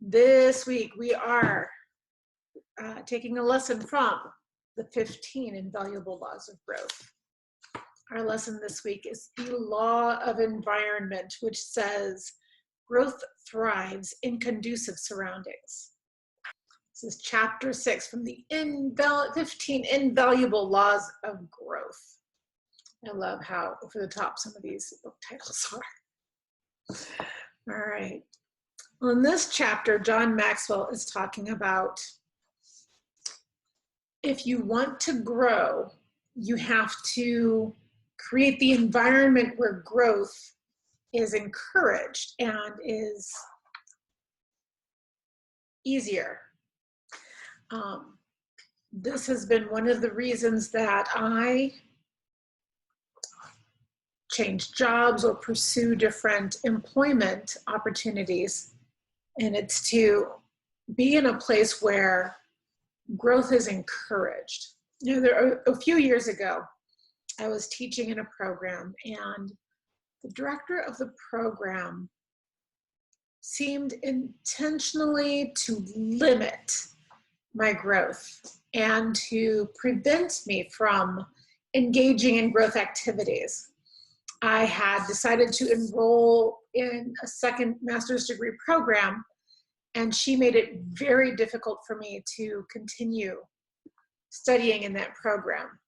This week we are taking a lesson from the 15 Invaluable Laws of Growth. Our lesson this week is the law of environment, which says growth thrives in conducive surroundings. This is chapter 6 from the 15 Invaluable Laws of Growth. I love how over the top some of these book titles are. All right. On this chapter, John Maxwell is talking about if you want to grow, you have to create the environment where growth is encouraged and is easier. This has been one of the reasons that I change jobs or pursue different employment opportunities. And it's to be in a place where growth is encouraged. You know, a few years ago, I was teaching in a program, and the director of the program seemed intentionally to limit my growth and to prevent me from engaging in growth activities. I had decided to enroll in a second master's degree program, and she made it very difficult for me to continue studying in that program.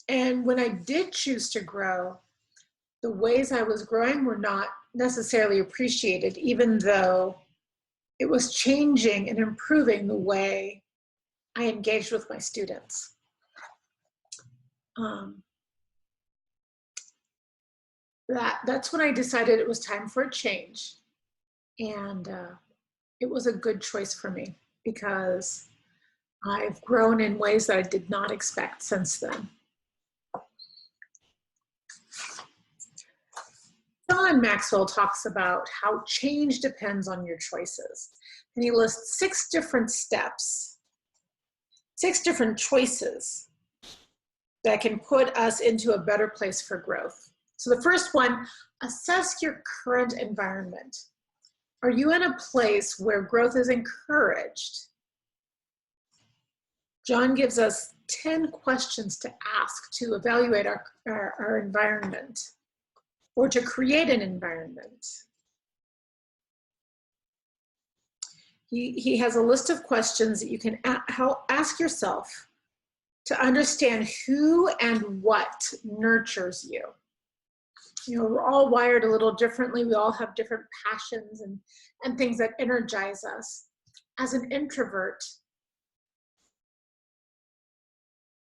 And when I did choose to grow, the ways I was growing were not necessarily appreciated, even though it was changing and improving the way I engaged with my students. That's when I decided it was time for a change. And it was a good choice for me because I've grown in ways that I did not expect since then. John Maxwell talks about how change depends on your choices. And he lists 6 different steps, 6 different choices that can put us into a better place for growth. So the first one, assess your current environment. Are you in a place where growth is encouraged? John gives us 10 questions to ask to evaluate our environment or to create an environment. He has a list of questions that you can ask yourself to understand who and what nurtures you. You know, we're all wired a little differently. We all have different passions and things that energize us. As an introvert,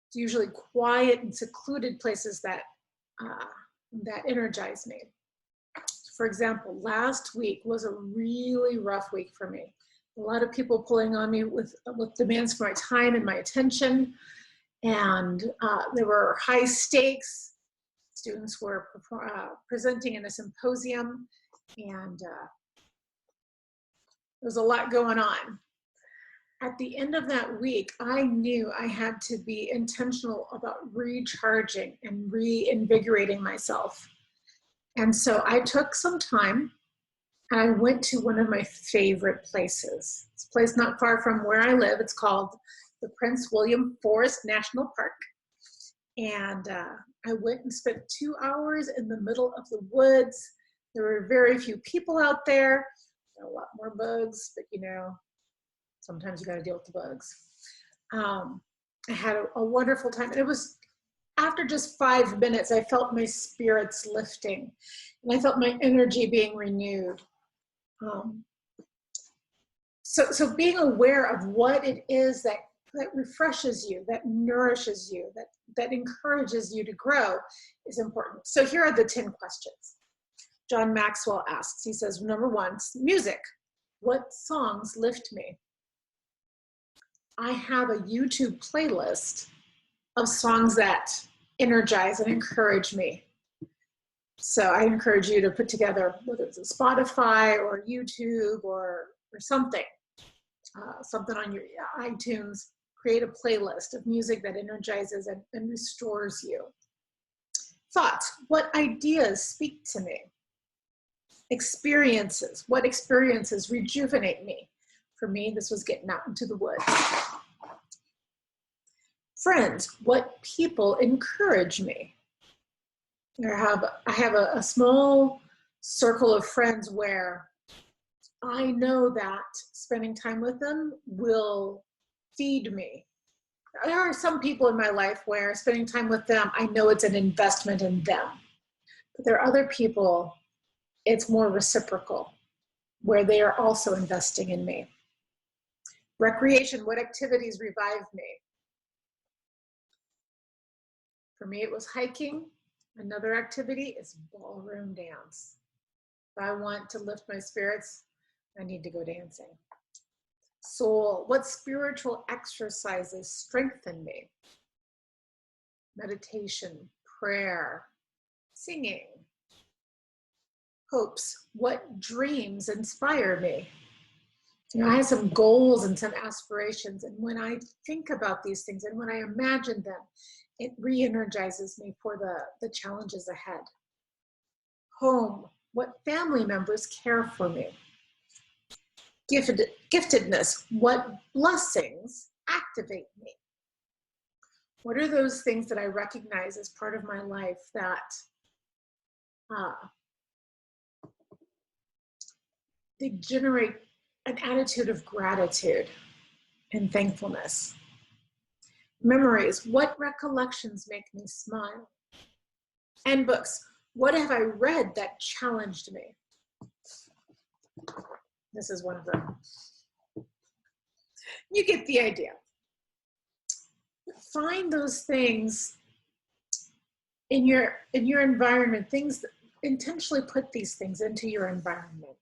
it's usually quiet and secluded places that energize me. For example, last week was a really rough week for me. A lot of people pulling on me with demands for my time and my attention. And there were high stakes. Students were presenting in a symposium, and there was a lot going on. At the end of that week, I knew I had to be intentional about recharging and reinvigorating myself. And so I took some time and I went to one of my favorite places. It's a place not far from where I live. It's called the Prince William Forest National Park. And I went and spent 2 hours in the middle of the woods. There were very few people out there. There were a lot more bugs, but you know, sometimes you got to deal with the bugs. I had a wonderful time. And it was after just 5 minutes, I felt my spirits lifting and I felt my energy being renewed. So being aware of what it is that refreshes you, that nourishes you, that encourages you to grow is important. So here are the 10 questions. John Maxwell asks, he says, number 1, music. What songs lift me? I have a YouTube playlist of songs that energize and encourage me. So I encourage you to put together, whether it's a Spotify or YouTube or something, something on your iTunes. Create a playlist of music that energizes and restores you. Thoughts, what ideas speak to me? Experiences, what experiences rejuvenate me? For me, this was getting out into the woods. Friends, what people encourage me? I have a small circle of friends where I know that spending time with them will feed me. There are some people in my life where spending time with them, I know it's an investment in them. But there are other people, it's more reciprocal, where they are also investing in me. Recreation, what activities revive me? For me, it was hiking. Another activity is ballroom dance. If I want to lift my spirits, I need to go dancing. Soul, what spiritual exercises strengthen me? Meditation, prayer, singing. Hopes, what dreams inspire me? I have some goals and some aspirations, and when I think about these things and when I imagine them, it re-energizes me for the challenges ahead. Home, what family members care for me? Giftedness, what blessings activate me? What are those things that I recognize as part of my life that they generate an attitude of gratitude and thankfulness? Memories, what recollections make me smile? And books, what have I read that challenged me? This is one of them. You get the idea. Find those things in your environment, things that intentionally put these things into your environment.